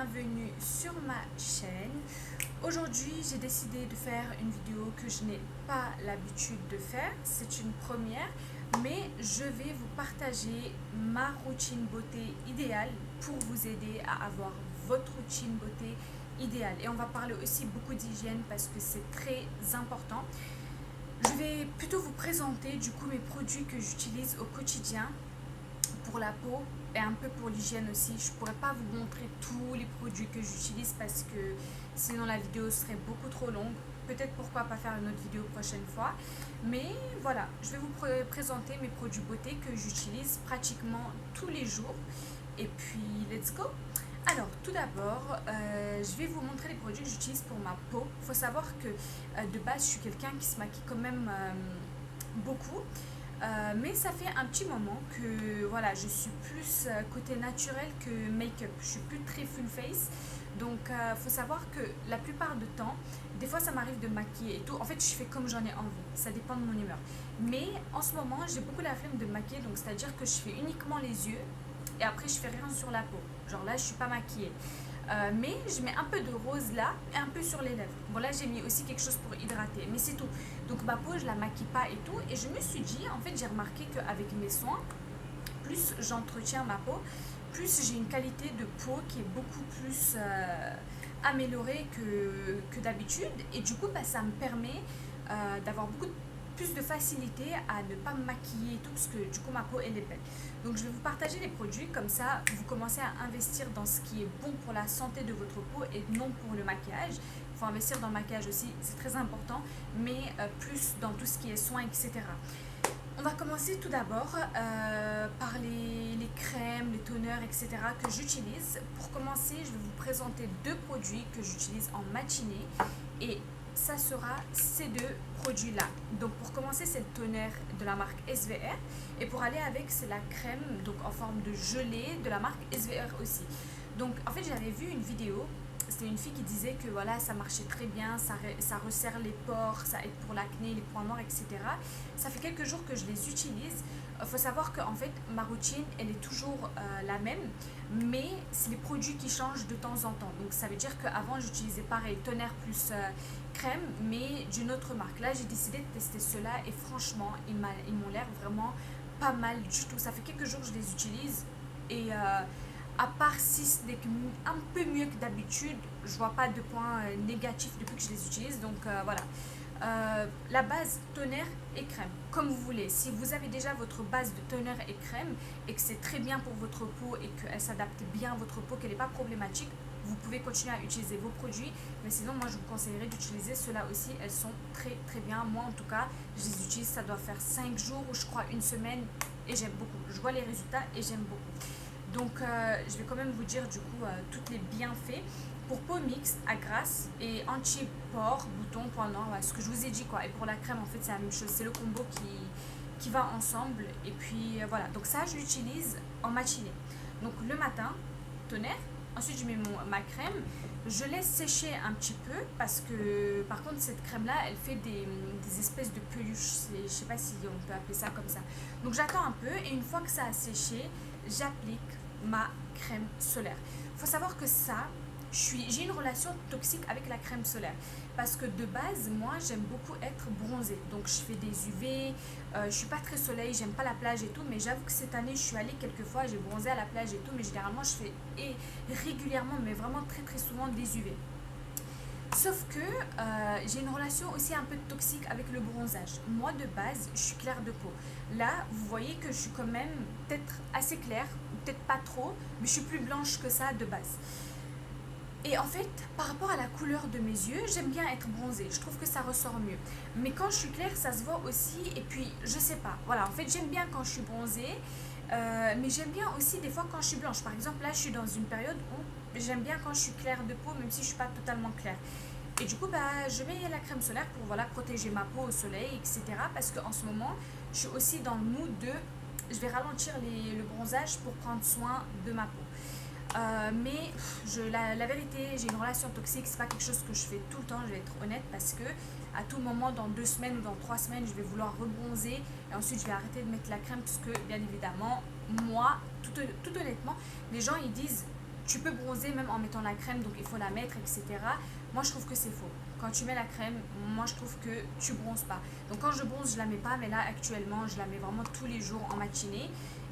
bienvenue sur ma chaîne. Aujourd'hui, j'ai décidé de faire une vidéo que je n'ai pas l'habitude de faire. C'est une première, mais je vais vous partager ma routine beauté idéale pour vous aider à avoir votre routine beauté idéale. Et on va parler aussi beaucoup d'hygiène parce que c'est très important. Je vais plutôt vous présenter du coup mes produits que j'utilise au quotidien pour la peau et un peu pour l'hygiène aussi. Je pourrais pas vous montrer tous les produits que j'utilise parce que sinon la vidéo serait beaucoup trop longue. Peut-être pourquoi pas faire une autre vidéo prochaine fois. Mais voilà, je vais vous présenter mes produits beauté que j'utilise pratiquement tous les jours. Et puis, let's go! Alors, tout d'abord, je vais vous montrer les produits que j'utilise pour ma peau. Il faut savoir que de base, je suis quelqu'un qui se maquille quand même beaucoup. Mais ça fait un petit moment que voilà, je suis plus côté naturel que make-up. Je suis plus très full face. Donc, faut savoir que la plupart du temps, des fois ça m'arrive de maquiller et tout. En fait, je fais comme j'en ai envie. Ça dépend de mon humeur. Mais en ce moment, j'ai beaucoup la flemme de maquiller. Donc, c'est-à-dire que je fais uniquement les yeux et après, je fais rien sur la peau. Genre là, je suis pas maquillée. Mais je mets un peu de rose là et un peu sur les lèvres. Bon, là j'ai mis aussi quelque chose pour hydrater, mais c'est tout. Donc ma peau, je la maquille pas et tout. Et je me suis dit, en fait, j'ai remarqué qu'avec mes soins, plus j'entretiens ma peau, plus j'ai une qualité de peau qui est beaucoup plus améliorée que d'habitude. Et du coup, bah, ça me permet d'avoir plus de facilité à ne pas me maquiller et tout, parce que du coup ma peau elle est belle. Donc je vais vous partager les produits, comme ça vous commencez à investir dans ce qui est bon pour la santé de votre peau et non pour le maquillage. Il faut investir dans le maquillage aussi, c'est très important, mais plus dans tout ce qui est soins, etc. On va commencer tout d'abord par les crèmes, les toners, etc. que j'utilise. Pour commencer, je vais vous présenter deux produits que j'utilise en matinée et ça sera ces deux produits là. Donc pour commencer, c'est le toner de la marque SVR et pour aller avec, c'est la crème donc en forme de gelée de la marque SVR aussi. Donc en fait, j'avais vu une vidéo, c'était une fille qui disait que voilà, ça marchait très bien, ça resserre les pores, ça aide pour l'acné, les points noirs, etc. Ça fait quelques jours que je les utilise. Il faut savoir que en fait, ma routine, elle est toujours la même, mais c'est les produits qui changent de temps en temps. Donc ça veut dire qu'avant, j'utilisais pareil, toner plus crème, mais d'une autre marque. Là, j'ai décidé de tester ceux-là et franchement, ils m'ont l'air vraiment pas mal du tout. Ça fait quelques jours que je les utilise et à part si c'est un peu mieux que d'habitude, je vois pas de points négatifs depuis que je les utilise. Donc voilà. La base toner et crème, comme vous voulez. Si vous avez déjà votre base de toner et crème et que c'est très bien pour votre peau et qu'elle s'adapte bien à votre peau, qu'elle n'est pas problématique, vous pouvez continuer à utiliser vos produits. Mais sinon, moi je vous conseillerais d'utiliser ceux-là aussi. Elles sont très très bien. Moi en tout cas, je les utilise. Ça doit faire 5 jours ou je crois une semaine et j'aime beaucoup. Je vois les résultats et j'aime beaucoup. Donc je vais quand même vous dire du coup tous les bienfaits. Pour peau mixte, à grasse et anti-pores, boutons, points noirs, ouais, ce que je vous ai dit quoi. Et pour la crème, en fait, c'est la même chose. C'est le combo qui va ensemble. Et puis voilà. Donc ça, je l'utilise en matinée. Donc le matin, tonnerre. Ensuite, je mets ma crème. Je laisse sécher un petit peu parce que, par contre, cette crème-là, elle fait des espèces de peluches. Je ne sais pas si on peut appeler ça comme ça. Donc j'attends un peu et une fois que ça a séché, j'applique ma crème solaire. Il faut savoir que ça, j'ai une relation toxique avec la crème solaire parce que de base, moi, j'aime beaucoup être bronzée. Donc, je fais des UV, je suis pas très soleil, j'aime pas la plage et tout, mais j'avoue que cette année, je suis allée quelques fois, j'ai bronzé à la plage et tout, mais généralement, je fais régulièrement, mais vraiment très très souvent des UV. Sauf que j'ai une relation aussi un peu toxique avec le bronzage. Moi, de base, je suis claire de peau. Là, vous voyez que je suis quand même peut-être assez claire, peut-être pas trop, mais je suis plus blanche que ça de base. Et en fait, par rapport à la couleur de mes yeux, j'aime bien être bronzée. Je trouve que ça ressort mieux. Mais quand je suis claire, ça se voit aussi. Et puis, je sais pas. Voilà, en fait, j'aime bien quand je suis bronzée. Mais j'aime bien aussi des fois quand je suis blanche. Par exemple, là, je suis dans une période où j'aime bien quand je suis claire de peau, même si je suis pas totalement claire. Et du coup, bah, je mets la crème solaire pour voilà, protéger ma peau au soleil, etc. Parce qu'en ce moment, je suis aussi dans le mood de... Je vais ralentir le bronzage pour prendre soin de ma peau. Mais la vérité, j'ai une relation toxique, c'est pas quelque chose que je fais tout le temps, je vais être honnête, parce que à tout moment, dans 2 semaines ou dans 3 semaines, je vais vouloir rebronzer et ensuite je vais arrêter de mettre la crème parce que bien évidemment, moi, tout honnêtement, les gens ils disent tu peux bronzer même en mettant la crème, donc il faut la mettre, etc. Moi, je trouve que c'est faux. Quand tu mets la crème, moi, je trouve que tu bronzes pas. Donc, quand je bronze, je la mets pas, mais là, actuellement, je la mets vraiment tous les jours en matinée.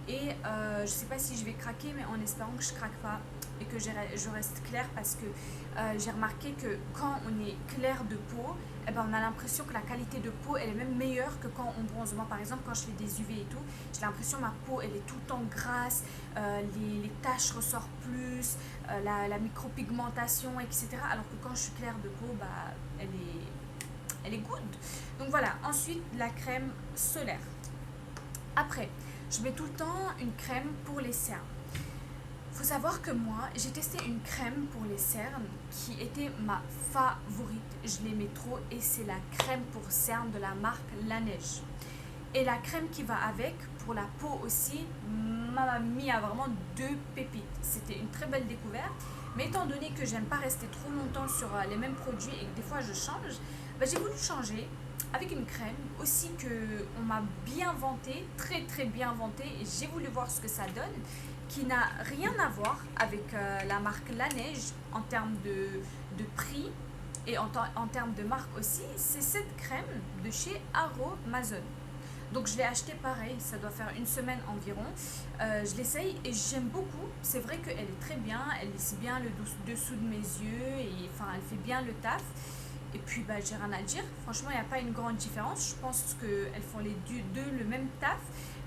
Et je sais pas si je vais craquer, mais en espérant que je craque pas et que je reste claire, parce que j'ai remarqué que quand on est clair de peau, eh ben, on a l'impression que la qualité de peau elle est même meilleure que quand on bronze. Moi, par exemple, quand je fais des UV et tout, j'ai l'impression que ma peau elle est tout le temps grasse, les taches ressortent plus, la micropigmentation, etc. Alors que quand je suis claire de peau, bah, elle est good. Donc voilà, ensuite la crème solaire. Après, je mets tout le temps une crème pour les cernes. Faut savoir que moi, j'ai testé une crème pour les cernes qui était ma favorite. Je l'aimais trop et c'est la crème pour cernes de la marque La Neige. Et la crème qui va avec, pour la peau aussi, m'a mis à vraiment 2 pépites. C'était une très belle découverte. Mais étant donné que j'aime pas rester trop longtemps sur les mêmes produits et que des fois je change, bah, j'ai voulu changer avec une crème aussi que on m'a bien vantée, très très bien vantée, et j'ai voulu voir ce que ça donne, qui n'a rien à voir avec la marque La Neige en termes de prix et en termes de marque aussi. C'est cette crème de chez Aromazone. Donc je l'ai acheté pareil, ça doit faire une semaine environ. Je l'essaye et j'aime beaucoup. C'est vrai qu'elle est très bien, elle lisse bien le dessous de mes yeux et enfin elle fait bien le taf. Et puis bah, j'ai rien à dire, franchement il n'y a pas une grande différence. Je pense qu'elles font les deux le même taf.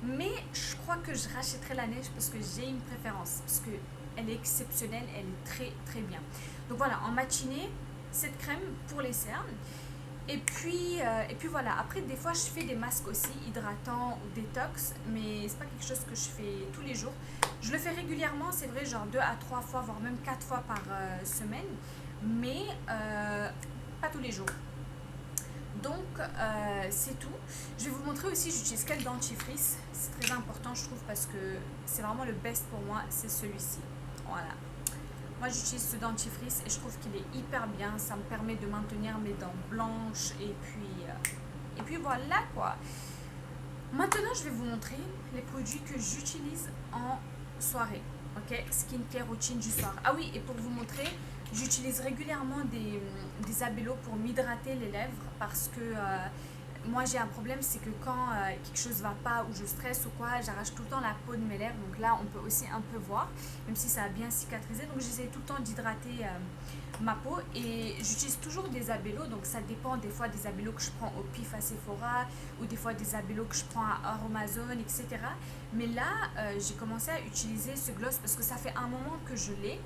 Mais je crois que je rachèterai La Neige parce que j'ai une préférence. Parce qu'elle est exceptionnelle, elle est très très bien. Donc voilà, en matinée, cette crème pour les cernes. Et puis voilà, après des fois je fais des masques aussi, hydratants ou détox, mais c'est pas quelque chose que je fais tous les jours. Je le fais régulièrement, c'est vrai, genre 2 à 3 fois, voire même 4 fois par semaine, mais pas tous les jours. Donc c'est tout. Je vais vous montrer aussi, j'utilise quel dentifrice, c'est très important je trouve parce que c'est vraiment le best pour moi, c'est celui-ci. Voilà. Moi j'utilise ce dentifrice et je trouve qu'il est hyper bien, ça me permet de maintenir mes dents blanches et puis voilà quoi. Maintenant je vais vous montrer les produits que j'utilise en soirée, ok, skincare routine du soir. Ah oui, et pour vous montrer, j'utilise régulièrement des abellos pour m'hydrater les lèvres parce que moi j'ai un problème, c'est que quand quelque chose va pas ou je stresse ou quoi, j'arrache tout le temps la peau de mes lèvres. Donc là on peut aussi un peu voir, même si ça a bien cicatrisé. Donc j'essaie tout le temps d'hydrater ma peau et j'utilise toujours des abellos. Donc ça dépend des fois des abellos que je prends au pif à Sephora ou des fois des abellos que je prends à Aromazone, etc. Mais là j'ai commencé à utiliser ce gloss parce que ça fait un moment que je l'ai.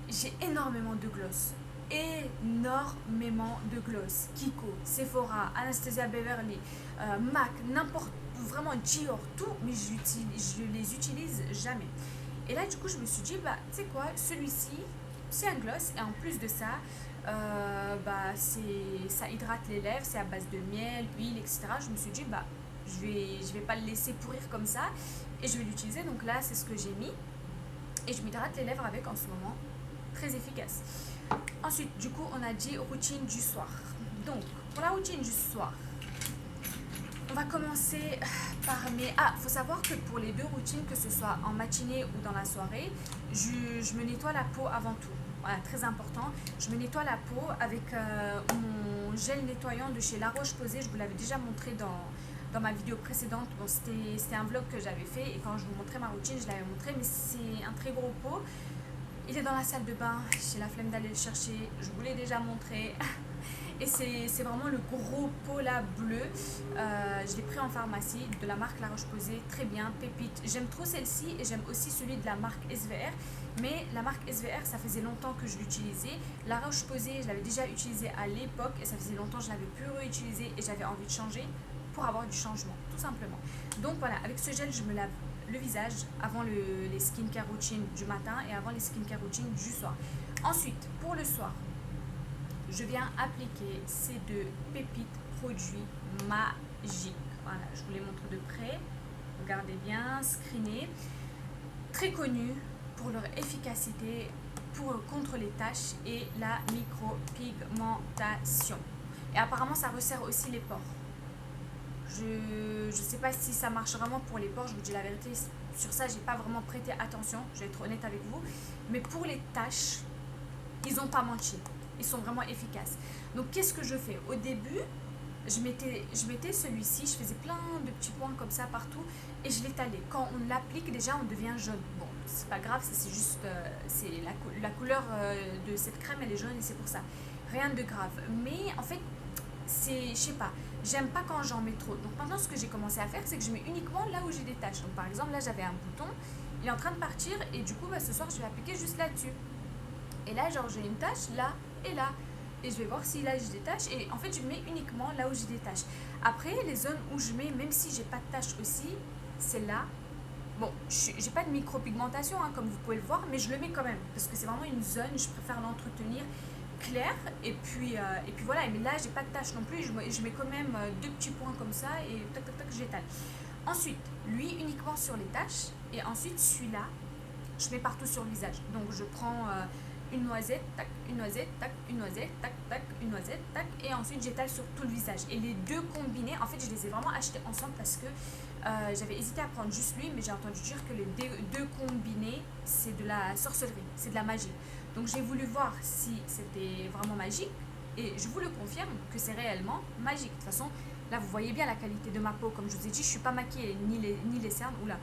J'ai énormément de gloss. Énormément de gloss. Kiko, Sephora, Anastasia Beverly, MAC, n'importe, vraiment Dior, tout, mais je les utilise jamais. Et là, du coup, je me suis dit, bah, tu sais quoi, celui-ci, c'est un gloss, et en plus de ça, bah, ça hydrate les lèvres, c'est à base de miel, huile, etc. Je me suis dit, bah, je vais pas le laisser pourrir comme ça, et je vais l'utiliser. Donc là, c'est ce que j'ai mis, et je m'hydrate les lèvres avec en ce moment. Très efficace. Ensuite, du coup, on a dit routine du soir. Donc, pour la routine du soir, on va commencer par mes... Ah, faut savoir que pour les 2 routines, que ce soit en matinée ou dans la soirée, je me nettoie la peau avant tout. Voilà, très important. Je me nettoie la peau avec mon gel nettoyant de chez La Roche-Posay. Je vous l'avais déjà montré dans ma vidéo précédente. Bon, c'était un vlog que j'avais fait et quand je vous montrais ma routine, je l'avais montré, mais c'est un très gros pot. Il est dans la salle de bain, j'ai la flemme d'aller le chercher, je vous l'ai déjà montré. Et c'est vraiment le gros pot là bleu. Je l'ai pris en pharmacie de la marque La Roche-Posay, très bien, pépite. J'aime trop celle-ci et j'aime aussi celui de la marque SVR. Mais la marque SVR, ça faisait longtemps que je l'utilisais. La Roche-Posay, je l'avais déjà utilisée à l'époque et ça faisait longtemps que je l'avais plus réutilisée et j'avais envie de changer pour avoir du changement, tout simplement. Donc voilà, avec ce gel, je me lave le visage avant les skincare routines du matin et avant les skincare routines du soir. Ensuite, pour le soir, je viens appliquer ces 2 pépites produits magiques. Voilà, je vous les montre de près. Regardez bien, screenés. Très connus pour leur efficacité contre les taches et la micropigmentation. Et apparemment, ça resserre aussi les pores. Je sais pas si ça marche vraiment pour les pores, je vous dis la vérité, sur ça, j'ai pas vraiment prêté attention, je vais être honnête avec vous. Mais pour les tâches, ils ont pas menti. Ils sont vraiment efficaces. Donc, qu'est-ce que je fais? Au début, je mettais celui-ci, je faisais plein de petits points comme ça partout et je l'étalais. Quand on l'applique, déjà, on devient jaune. Bon, c'est pas grave, c'est juste c'est la couleur de cette crème, elle est jaune et c'est pour ça. Rien de grave. Mais en fait, je sais pas, j'aime pas quand j'en mets trop. Donc maintenant, ce que j'ai commencé à faire, c'est que je mets uniquement là où j'ai des taches. Donc par exemple, là, j'avais un bouton, il est en train de partir et du coup, bah, ce soir, je vais appliquer juste là-dessus. Et là, genre, j'ai une tache là et là. Et je vais voir si là, j'ai des taches. Et en fait, je mets uniquement là où j'ai des taches. Après, les zones où je mets, même si j'ai pas de taches aussi, c'est là. Bon, j'ai pas de micropigmentation, hein, comme vous pouvez le voir, mais je le mets quand même. Parce que c'est vraiment une zone, je préfère l'entretenir clair. Et puis voilà. Mais là, j'ai pas de taches non plus. Je mets quand même deux petits points comme ça. Et tac, tac, tac, j'étale. Ensuite, lui uniquement sur les taches. Et ensuite, celui-là, je mets partout sur le visage. Donc, je prends une noisette, tac, une noisette, tac, une noisette, tac, tac, une noisette, tac, et ensuite j'étale sur tout le visage. Et les deux combinés, en fait, je les ai vraiment achetés ensemble parce que j'avais hésité à prendre juste lui, mais j'ai entendu dire que les deux combinés, c'est de la sorcellerie, c'est de la magie. Donc j'ai voulu voir si c'était vraiment magique, et je vous le confirme que c'est réellement magique. De toute façon, là, vous voyez bien la qualité de ma peau. Comme je vous ai dit, je suis pas maquillée, ni les cernes, oula,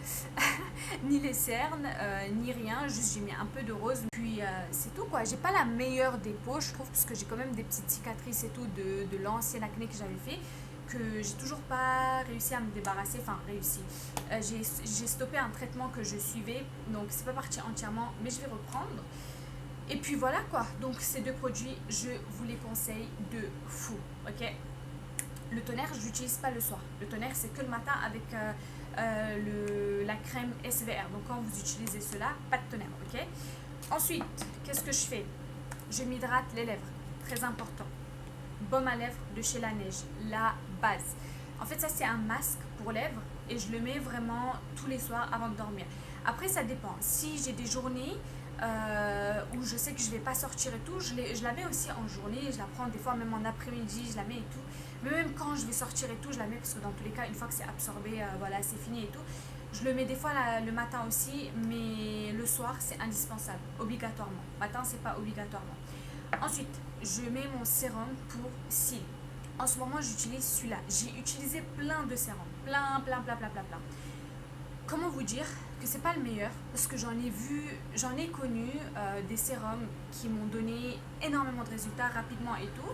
ni les cernes, ni rien. Juste, j'ai mis un peu de rose. Puis, c'est tout, quoi. J'ai pas la meilleure des peaux, je trouve, parce que j'ai quand même des petites cicatrices et tout de l'ancienne acné que j'avais fait, que j'ai toujours pas réussi à me débarrasser. Enfin, réussi. J'ai stoppé un traitement que je suivais, donc c'est pas parti entièrement, mais je vais reprendre. Et puis voilà, quoi. Donc, ces deux produits, je vous les conseille de fou, ok? Le tonnerre, je l'utilise pas le soir. Le tonnerre, c'est que le matin avec la crème SVR. Donc, quand vous utilisez cela, pas de tonnerre, ok? Ensuite, qu'est-ce que je fais? Je m'hydrate les lèvres. Très important. Baume à lèvres de chez La Neige. La base. En fait, ça, c'est un masque pour lèvres. Et je le mets vraiment tous les soirs avant de dormir. Après, ça dépend. Si j'ai des journées où je sais que je vais pas sortir et tout, je la mets aussi en journée, je la prends des fois même en après-midi, je la mets et tout. Mais même quand je vais sortir et tout, je la mets parce que dans tous les cas, une fois que c'est absorbé, voilà, c'est fini et tout. Je le mets des fois le matin aussi, mais le soir, c'est indispensable, obligatoirement. Matin, c'est pas obligatoirement. Ensuite, je mets mon sérum pour cils. En ce moment, j'utilise celui-là. J'ai utilisé plein de sérums, plein. Comment vous dire que c'est pas le meilleur, parce que j'en ai connu des sérums qui m'ont donné énormément de résultats rapidement et tout.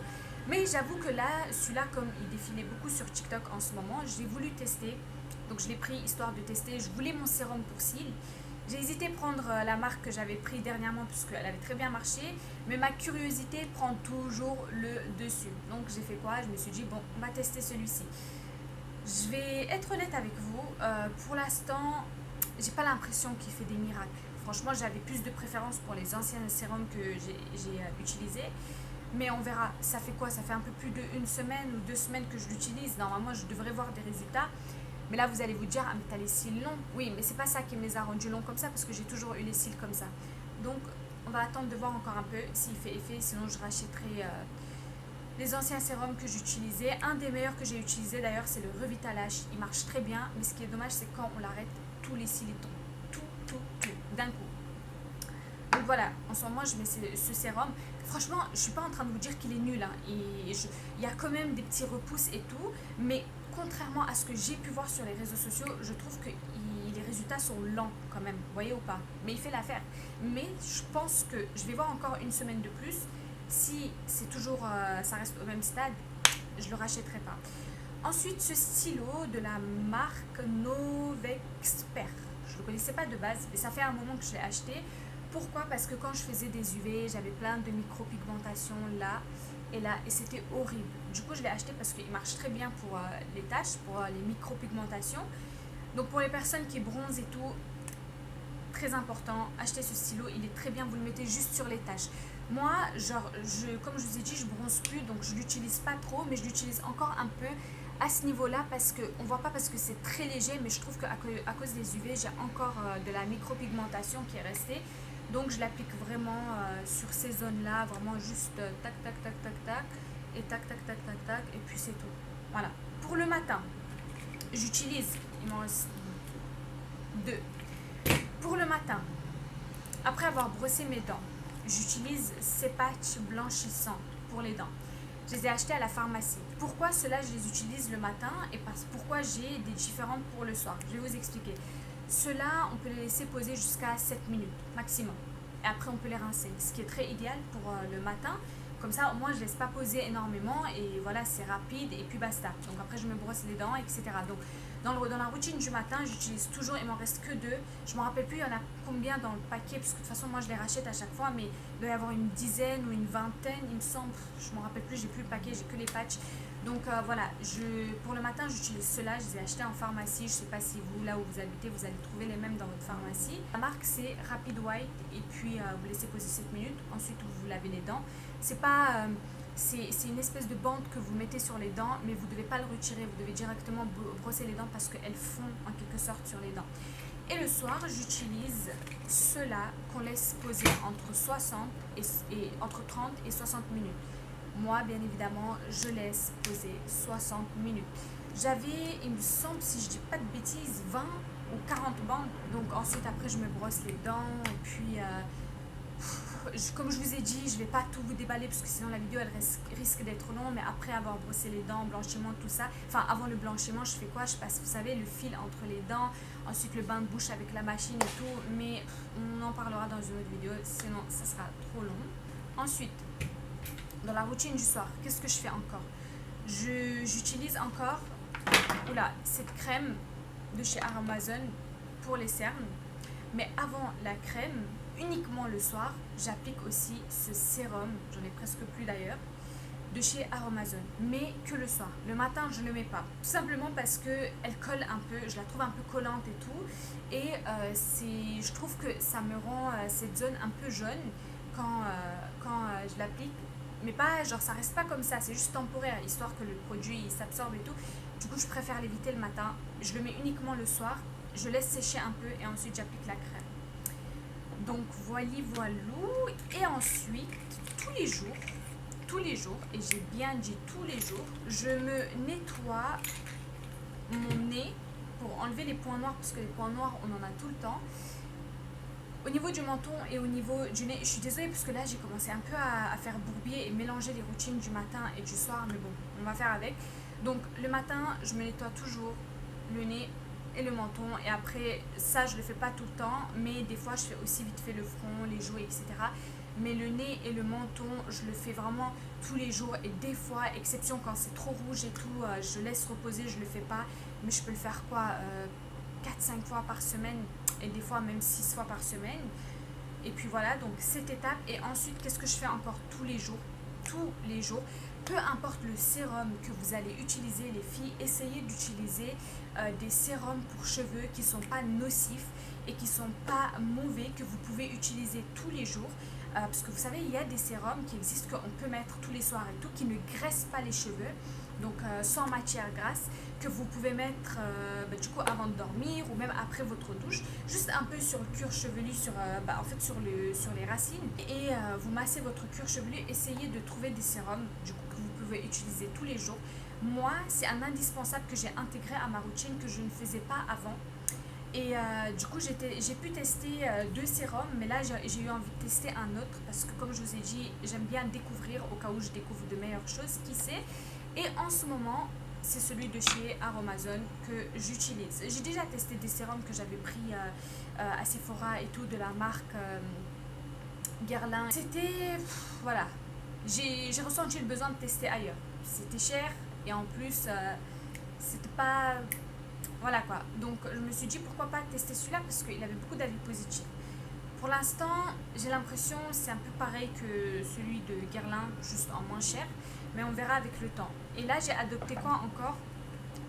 Mais j'avoue que là, celui-là, comme il défilait beaucoup sur TikTok en ce moment, j'ai voulu tester. Donc je l'ai pris histoire de tester. Je voulais mon sérum pour cils. J'ai hésité à prendre la marque que j'avais pris dernièrement puisqu'elle avait très bien marché. Mais ma curiosité prend toujours le dessus. Donc j'ai fait quoi? Je me suis dit, bon, on va tester celui-ci. Je vais être honnête avec vous. Pour l'instant, j'ai pas l'impression qu'il fait des miracles. Franchement, j'avais plus de préférence pour les anciens sérums que j'ai utilisés. Mais on verra. Ça fait quoi? Ça fait un peu plus d'une semaine ou 2 semaines que je l'utilise. Normalement, je devrais voir des résultats. Mais là, vous allez vous dire, ah, mais t'as les cils longs. Oui, mais c'est pas ça qui me les a rendus longs comme ça parce que j'ai toujours eu les cils comme ça. Donc, on va attendre de voir encore un peu s'il fait effet. Sinon, je rachèterai les anciens sérums que j'utilisais. Un des meilleurs que j'ai utilisé d'ailleurs, c'est le Revitalash. Il marche très bien. Mais ce qui est dommage, c'est quand on l'arrête, tous les cils tombent. Tout, d'un coup. Donc voilà, en ce moment, je mets ce sérum. Franchement, je suis pas en train de vous dire qu'il est nul, hein. Il y a quand même des petits repousses et tout, mais contrairement à ce que j'ai pu voir sur les réseaux sociaux, je trouve que les résultats sont lents quand même, vous voyez ou pas? Mais il fait l'affaire. Mais je pense que je vais voir encore une semaine de plus. Si c'est toujours, ça reste au même stade, je le rachèterai pas. Ensuite, ce stylo de la marque Novexpert. Je ne le connaissais pas de base, mais ça fait un moment que je l'ai acheté. Pourquoi? Parce que quand je faisais des UV, j'avais plein de micropigmentation là et là, et c'était horrible. Du coup, je l'ai acheté parce qu'il marche très bien pour les taches, pour les micropigmentations. Donc pour les personnes qui bronzent et tout, très important, achetez ce stylo, il est très bien, vous le mettez juste sur les taches. Moi, genre, comme je vous ai dit, je bronze plus, donc je l'utilise pas trop, mais je l'utilise encore un peu à ce niveau-là parce que, on voit pas parce que c'est très léger, mais je trouve qu'à cause des UV, j'ai encore de la micropigmentation qui est restée. Donc je l'applique vraiment sur ces zones-là, vraiment juste tac, et tac, et puis c'est tout. Voilà. Pour le matin, j'utilise, il m'en reste 2. Pour le matin, après avoir brossé mes dents, j'utilise ces patchs blanchissants pour les dents. Je les ai achetés à la pharmacie. Pourquoi ceux-là, je les utilise le matin et pourquoi j'ai des différents pour le soir. Je vais vous expliquer. Ceux-là, on peut les laisser poser jusqu'à 7 minutes maximum. Et après, on peut les rincer, ce qui est très idéal pour le matin. Comme ça, au moins, je ne laisse pas poser énormément et voilà, c'est rapide et puis basta. Donc après, je me brosse les dents, etc. Donc, dans la routine du matin, j'utilise toujours, il m'en reste que 2. Je ne me rappelle plus, il y en a combien dans le paquet, parce que de toute façon, moi, je les rachète à chaque fois, mais il doit y avoir une dizaine ou une vingtaine, il me semble. Je ne me rappelle plus, j'ai plus le paquet, j'ai que les patchs. Donc voilà, pour le matin, j'utilise ceux-là, je les ai achetés en pharmacie. Je ne sais pas si vous, là où vous habitez, vous allez trouver les mêmes dans votre pharmacie. La marque, c'est Rapid White, et puis vous laissez poser 7 minutes. Ensuite, vous vous lavez les dents. C'est pas... c'est une espèce de bande que vous mettez sur les dents, mais vous ne devez pas le retirer, vous devez directement brosser les dents parce qu'elles fondent en quelque sorte sur les dents. Et le soir, j'utilise ceux-là qu'on laisse poser entre 30 et 60 minutes. Moi, bien évidemment, je laisse poser 60 minutes. J'avais, il me semble, si je dis pas de bêtises, 20 ou 40 bandes. Donc ensuite, après, je me brosse les dents et puis... comme je vous ai dit, je ne vais pas tout vous déballer parce que sinon la vidéo elle risque d'être longue, mais après avoir brossé les dents, blanchiment, tout ça, enfin avant le blanchiment, je fais quoi? Je passe, vous savez, le fil entre les dents, ensuite le bain de bouche avec la machine et tout, mais on en parlera dans une autre vidéo, sinon ça sera trop long. Ensuite, dans la routine du soir, qu'est-ce que je fais encore? J'utilise encore cette crème de chez Amazon pour les cernes, mais avant la crème, uniquement le soir, j'applique aussi ce sérum, j'en ai presque plus d'ailleurs, de chez Amazon, mais que le soir. Le matin, je ne le mets pas, tout simplement parce qu'elle colle un peu, je la trouve un peu collante et tout, et je trouve que ça me rend cette zone un peu jaune quand je l'applique, mais pas, genre ça reste pas comme ça, c'est juste temporaire, histoire que le produit s'absorbe et tout. Du coup, je préfère l'éviter le matin, je le mets uniquement le soir, je laisse sécher un peu et ensuite j'applique la crème. Donc voilou, et ensuite tous les jours, et j'ai bien dit tous les jours, je me nettoie mon nez pour enlever les points noirs, parce que les points noirs on en a tout le temps. Au niveau du menton et au niveau du nez, je suis désolée parce que là j'ai commencé un peu à faire bourbier et mélanger les routines du matin et du soir, mais bon, on va faire avec. Donc le matin, je me nettoie toujours le nez et le menton, et après ça je le fais pas tout le temps, mais des fois je fais aussi vite fait le front, les joues, etc. Mais le nez et le menton, je le fais vraiment tous les jours, et des fois, exception quand c'est trop rouge et tout, je laisse reposer, je le fais pas, mais je peux le faire 4-5 fois par semaine, et des fois même 6 fois par semaine. Et puis voilà, donc cette étape. Et ensuite, qu'est-ce que je fais encore tous les jours? Tous les jours, peu importe le sérum que vous allez utiliser, les filles, essayez d'utiliser des sérums pour cheveux qui ne sont pas nocifs et qui ne sont pas mauvais, que vous pouvez utiliser tous les jours. Parce que vous savez, il y a des sérums qui existent qu'on peut mettre tous les soirs et tout, qui ne graissent pas les cheveux, donc sans matière grasse, que vous pouvez mettre du coup avant de dormir ou même après votre douche, juste un peu sur le cuir chevelu, en fait sur les racines, et vous massez votre cuir chevelu. Essayez de trouver des sérums du coup que vous pouvez utiliser tous les jours. Moi, c'est un indispensable que j'ai intégré à ma routine, que je ne faisais pas avant. Et du coup, j'ai pu tester 2 sérums, mais là, j'ai eu envie de tester un autre parce que, comme je vous ai dit, j'aime bien découvrir au cas où je découvre de meilleures choses, qui sait. Et en ce moment, c'est celui de chez Amazon que j'utilise. J'ai déjà testé des sérums que j'avais pris à Sephora et tout, de la marque Guerlain. C'était... voilà. J'ai ressenti le besoin de tester ailleurs. C'était cher et en plus, c'était pas... voilà quoi, donc je me suis dit pourquoi pas tester celui-là parce qu'il avait beaucoup d'avis positifs. Pour l'instant, j'ai l'impression c'est un peu pareil que celui de Guerlain, juste en moins cher, mais on verra avec le temps. Et là, j'ai adopté quoi encore?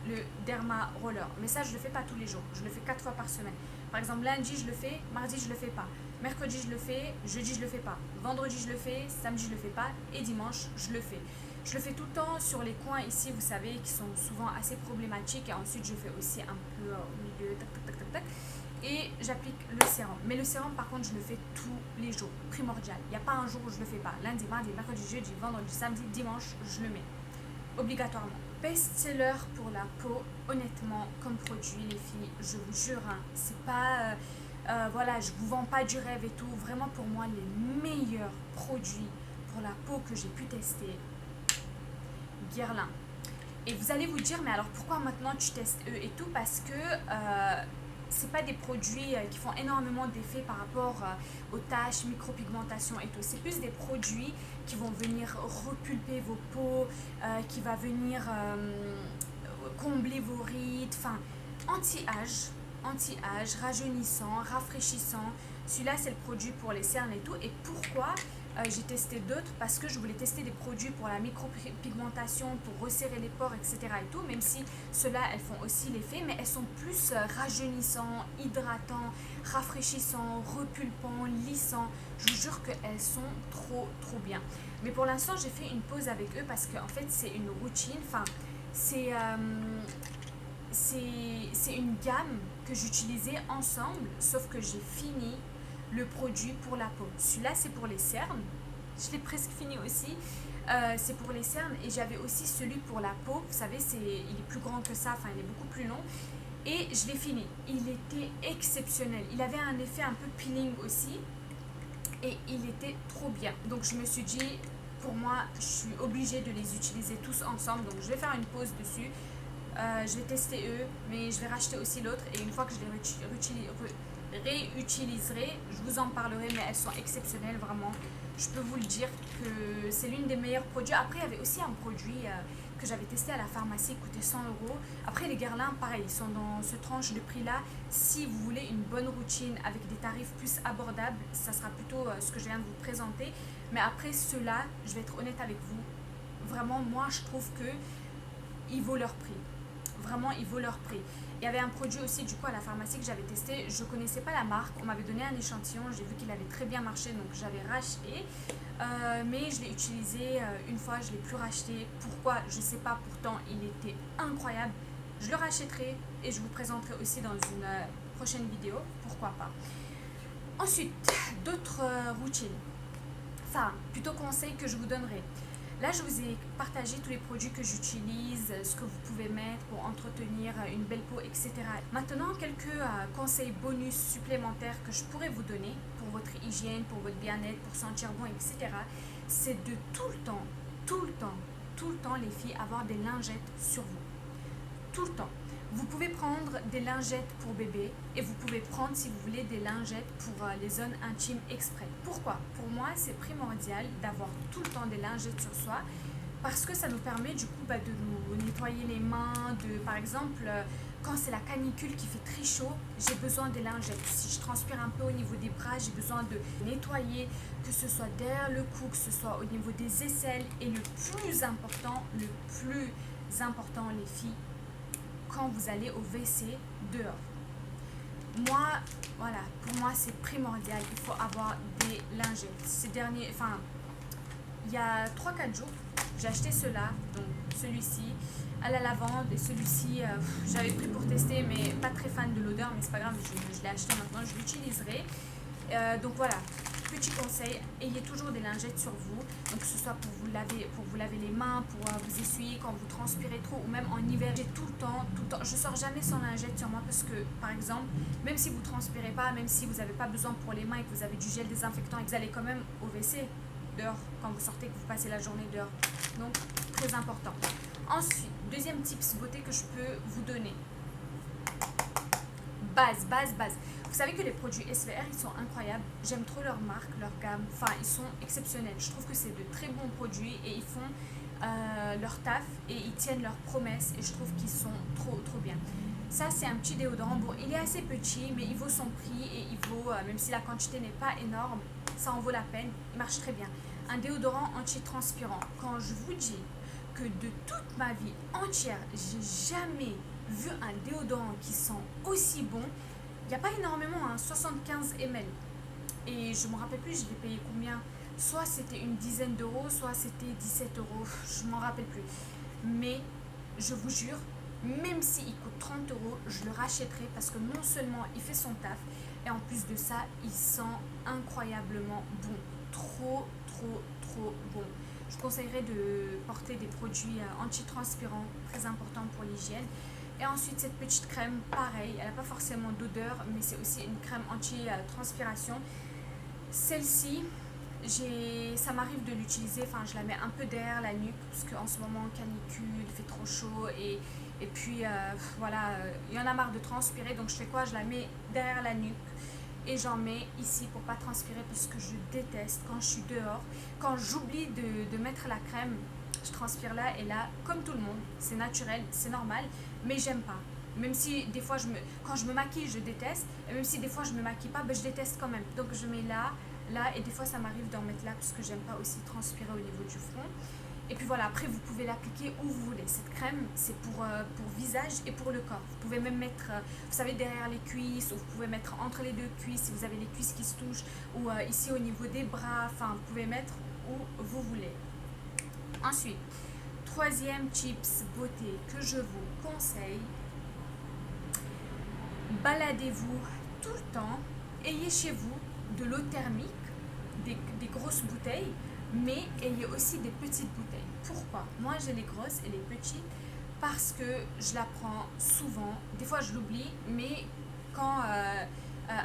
Le Derma Roller, mais ça je le fais pas tous les jours, je le fais 4 fois par semaine. Par exemple, lundi je le fais, mardi je le fais pas, mercredi je le fais, jeudi je le fais pas, vendredi je le fais, samedi je le fais pas, et dimanche je le fais. Je le fais tout le temps sur les coins ici, vous savez, qui sont souvent assez problématiques, et ensuite je fais aussi un peu au milieu, tac tac tac tac tac, et j'applique le sérum. Mais le sérum par contre je le fais tous les jours, primordial. Il n'y a pas un jour où je le fais pas, lundi, mardi, mercredi, jeudi, vendredi, samedi, dimanche, je le mets, obligatoirement. Best-seller pour la peau, honnêtement, comme produit, les filles, je vous jure, hein, c'est pas... Voilà, je vous vends pas du rêve et tout. Vraiment pour moi, les meilleurs produits pour la peau que j'ai pu tester, Guerlain. Et vous allez vous dire, mais alors pourquoi maintenant tu testes eux et tout? Parce que c'est pas des produits qui font énormément d'effets par rapport aux taches, micropigmentation et tout. C'est plus des produits qui vont venir repulper vos peaux, qui va venir combler vos rides, enfin anti-âge, rajeunissant, rafraîchissant. Celui-là, c'est le produit pour les cernes et tout. Et pourquoi j'ai testé d'autres? Parce que je voulais tester des produits pour la micropigmentation, pour resserrer les pores, etc. et tout. Même si ceux-là, elles font aussi l'effet, mais elles sont plus rajeunissants, hydratants, rafraîchissants, repulpants, lissants. Je vous jure qu'elles sont trop bien. Mais pour l'instant, j'ai fait une pause avec eux parce qu'en fait, c'est une routine. Enfin, c'est une gamme que j'utilisais ensemble, sauf que j'ai fini le produit pour la peau. Celui-là, c'est pour les cernes. Je l'ai presque fini aussi. C'est pour les cernes. Et j'avais aussi celui pour la peau. Vous savez, il est plus grand que ça. Enfin, il est beaucoup plus long. Et je l'ai fini. Il était exceptionnel. Il avait un effet un peu peeling aussi. Et il était trop bien. Donc, je me suis dit, pour moi, je suis obligée de les utiliser tous ensemble. Donc, je vais faire une pause dessus. Je vais tester eux, mais je vais racheter aussi l'autre. Et une fois que je les réutiliserai, je vous en parlerai, mais elles sont exceptionnelles, vraiment. Je peux vous le dire que c'est l'une des meilleurs produits. Après, il y avait aussi un produit que j'avais testé à la pharmacie, il coûtait 100 euros. Après, les Guerlain, pareil, ils sont dans ce tranche de prix-là. Si vous voulez une bonne routine avec des tarifs plus abordables, ça sera plutôt ce que je viens de vous présenter. Mais après, ceux-là, je vais être honnête avec vous, vraiment, moi, je trouve que il vaut leur prix. Vraiment, il vaut leur prix. Il y avait un produit aussi du coup à la pharmacie que j'avais testé. Je ne connaissais pas la marque. On m'avait donné un échantillon. J'ai vu qu'il avait très bien marché, donc j'avais racheté. Mais je l'ai utilisé une fois, je ne l'ai plus racheté. Pourquoi? Je ne sais pas. Pourtant, il était incroyable. Je le rachèterai et je vous présenterai aussi dans une prochaine vidéo. Pourquoi pas? Ensuite, d'autres routines. Enfin, plutôt conseils que je vous donnerai. Là, je vous ai partagé tous les produits que j'utilise, ce que vous pouvez mettre pour entretenir une belle peau, etc. Maintenant, quelques conseils bonus supplémentaires que je pourrais vous donner pour votre hygiène, pour votre bien-être, pour sentir bon, etc. C'est de tout le temps, les filles, avoir des lingettes sur vous. Tout le temps. Vous pouvez prendre des lingettes pour bébé et vous pouvez prendre, si vous voulez, des lingettes pour les zones intimes exprès. Pourquoi? Pour moi, c'est primordial d'avoir tout le temps des lingettes sur soi parce que ça nous permet du coup de nous nettoyer les mains, par exemple, quand c'est la canicule qui fait très chaud, j'ai besoin des lingettes. Si je transpire un peu au niveau des bras, j'ai besoin de nettoyer, que ce soit derrière le cou, que ce soit au niveau des aisselles. Et le plus important, les filles, quand vous allez au WC dehors. Moi, voilà, pour moi c'est primordial, il faut avoir des lingettes. Il y a 3-4 jours, j'ai acheté ceux-là, donc celui-ci à la lavande et celui-ci, j'avais pris pour tester, mais pas très fan de l'odeur, mais c'est pas grave, je l'ai acheté maintenant, je l'utiliserai. Donc voilà, petit conseil, ayez toujours des lingettes sur vous, donc que ce soit pour vous laver les mains, pour vous essuyer quand vous transpirez trop, ou même en hiver. J'ai tout le temps, je sors jamais sans lingette sur moi parce que, par exemple, même si vous transpirez pas, même si vous n'avez pas besoin pour les mains et que vous avez du gel désinfectant et que vous allez quand même au WC dehors quand vous sortez, que vous passez la journée dehors, donc très important. Ensuite, deuxième tips beauté que je peux vous donner. Base. Vous savez que les produits SVR, ils sont incroyables. J'aime trop leur marque, leur gamme. Enfin, ils sont exceptionnels. Je trouve que c'est de très bons produits et ils font leur taf et ils tiennent leurs promesses et je trouve qu'ils sont trop bien. Ça, c'est un petit déodorant. Bon, il est assez petit, mais il vaut son prix et il vaut, même si la quantité n'est pas énorme, ça en vaut la peine. Il marche très bien. Un déodorant anti-transpirant. Quand je vous dis que de toute ma vie entière, j'ai jamais vu un déodorant qui sent aussi bon, il n'y a pas énormément, 75 ml. Et je ne me rappelle plus, je l'ai payé combien? Soit c'était une dizaine d'euros, soit c'était 17 euros, je ne m'en rappelle plus. Mais je vous jure, même s'il coûte 30 euros, je le rachèterai parce que non seulement il fait son taf, et en plus de ça, il sent incroyablement bon. Trop bon. Je conseillerais de porter des produits anti-transpirants, très importants pour l'hygiène. Et ensuite cette petite crème, pareil, elle n'a pas forcément d'odeur, mais c'est aussi une crème anti-transpiration. Celle-ci, ça m'arrive de l'utiliser, enfin je la mets un peu derrière la nuque, parce qu'en ce moment canicule, il fait trop chaud, et puis voilà, il y en a marre de transpirer, donc je fais quoi? Je la mets derrière la nuque. Et j'en mets ici pour pas transpirer parce que je déteste quand je suis dehors. Quand j'oublie de mettre la crème, je transpire là et là, comme tout le monde. C'est naturel, c'est normal, mais j'aime pas. Même si des fois, quand je me maquille, je déteste. Et même si des fois, je me maquille pas, ben, je déteste quand même. Donc je mets là, là, et des fois, ça m'arrive d'en mettre là parce que j'aime pas aussi transpirer au niveau du front. Et puis voilà, après vous pouvez l'appliquer où vous voulez. Cette crème, c'est pour visage et pour le corps. Vous pouvez même mettre, vous savez, derrière les cuisses, ou vous pouvez mettre entre les deux cuisses si vous avez les cuisses qui se touchent, ou ici au niveau des bras, enfin vous pouvez mettre où vous voulez. Ensuite, troisième tips beauté que je vous conseille, baladez-vous tout le temps, ayez chez vous de l'eau thermique, des grosses bouteilles, mais ayez aussi des petites bouteilles. Pourquoi? Moi j'ai les grosses et les petites parce que je la prends souvent. Des fois je l'oublie, mais quand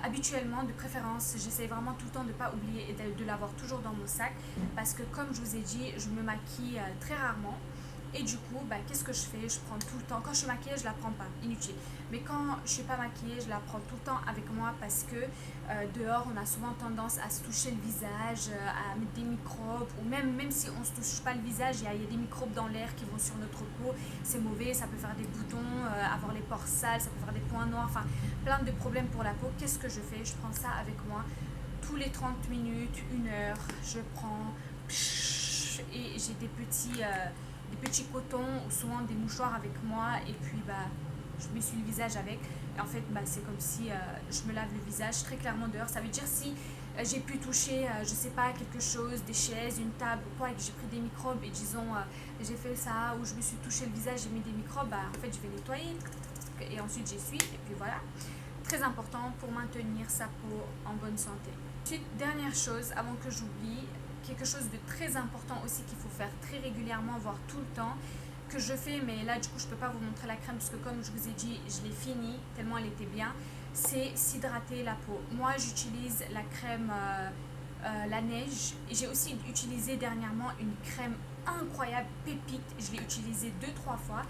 habituellement, de préférence, j'essaie vraiment tout le temps de ne pas oublier et de l'avoir toujours dans mon sac parce que comme je vous ai dit, je me maquille très rarement. Et du coup, bah, qu'est-ce que je fais? Je prends tout le temps. Quand je suis maquillée, je la prends pas, inutile. Mais quand je suis pas maquillée, je la prends tout le temps avec moi parce que dehors, on a souvent tendance à se toucher le visage, à mettre des microbes, ou même si on se touche pas le visage, il y a des microbes dans l'air qui vont sur notre peau. C'est mauvais, ça peut faire des boutons, avoir les pores sales, ça peut faire des points noirs, enfin plein de problèmes pour la peau. Qu'est-ce que je fais? Je prends ça avec moi tous les 30 minutes, 1 heure. Je prends et j'ai des petits cotons ou souvent des mouchoirs avec moi, et puis bah, je m'essuie le visage avec. Et en fait, bah, c'est comme si je me lave le visage très clairement dehors. Ça veut dire si j'ai pu toucher, je sais pas, quelque chose, des chaises, une table ou quoi, et que j'ai pris des microbes et disons j'ai fait ça, ou je me suis touché le visage, j'ai mis des microbes, bah, en fait je vais nettoyer et ensuite j'essuie, et puis voilà. Très important pour maintenir sa peau en bonne santé. Ensuite, dernière chose avant que j'oublie, quelque chose de très important aussi qu'il faut faire très régulièrement, voire tout le temps, que je fais, mais là du coup je peux pas vous montrer la crème parce que comme je vous ai dit, je l'ai finie tellement elle était bien, c'est s'hydrater la peau. Moi j'utilise la crème la neige, et j'ai aussi utilisé dernièrement une crème incroyable, pépite, je l'ai utilisée 2-3 fois.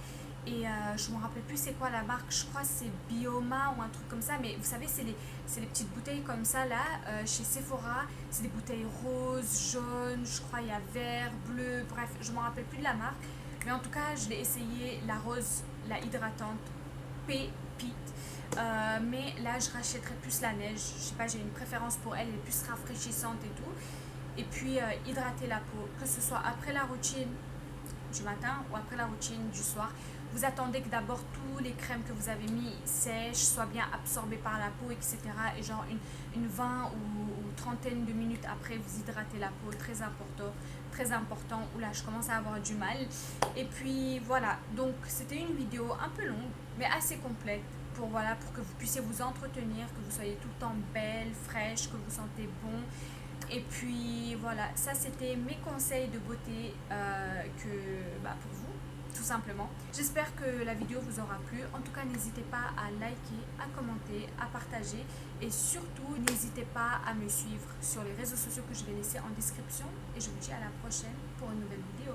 Et je ne me rappelle plus c'est quoi la marque, je crois c'est Bioma ou un truc comme ça, mais vous savez c'est les petites bouteilles comme ça là, chez Sephora, c'est des bouteilles roses, jaunes, je crois il y a vert, bleu, bref je ne me rappelle plus de la marque, mais en tout cas je l'ai essayé, la rose, la hydratante, pépite. Mais là je rachèterais plus la neige, je sais pas, j'ai une préférence pour elle, elle est plus rafraîchissante et tout. Et puis hydrater la peau, que ce soit après la routine du matin ou après la routine du soir. Vous attendez que d'abord tous les crèmes que vous avez mis sèchent, soient bien absorbées par la peau, etc. Et genre une 20 ou trentaine de minutes après, vous hydratez la peau, très important, très important. Oula, je commence à avoir du mal. Et puis voilà, donc c'était une vidéo un peu longue, mais assez complète pour, voilà, pour que vous puissiez vous entretenir, que vous soyez tout le temps belle, fraîche, que vous sentez bon. Et puis voilà, ça c'était mes conseils de beauté pour vous, tout simplement. J'espère que la vidéo vous aura plu. En tout cas, n'hésitez pas à liker, à commenter, à partager. Et surtout, n'hésitez pas à me suivre sur les réseaux sociaux que je vais laisser en description. Et je vous dis à la prochaine pour une nouvelle vidéo.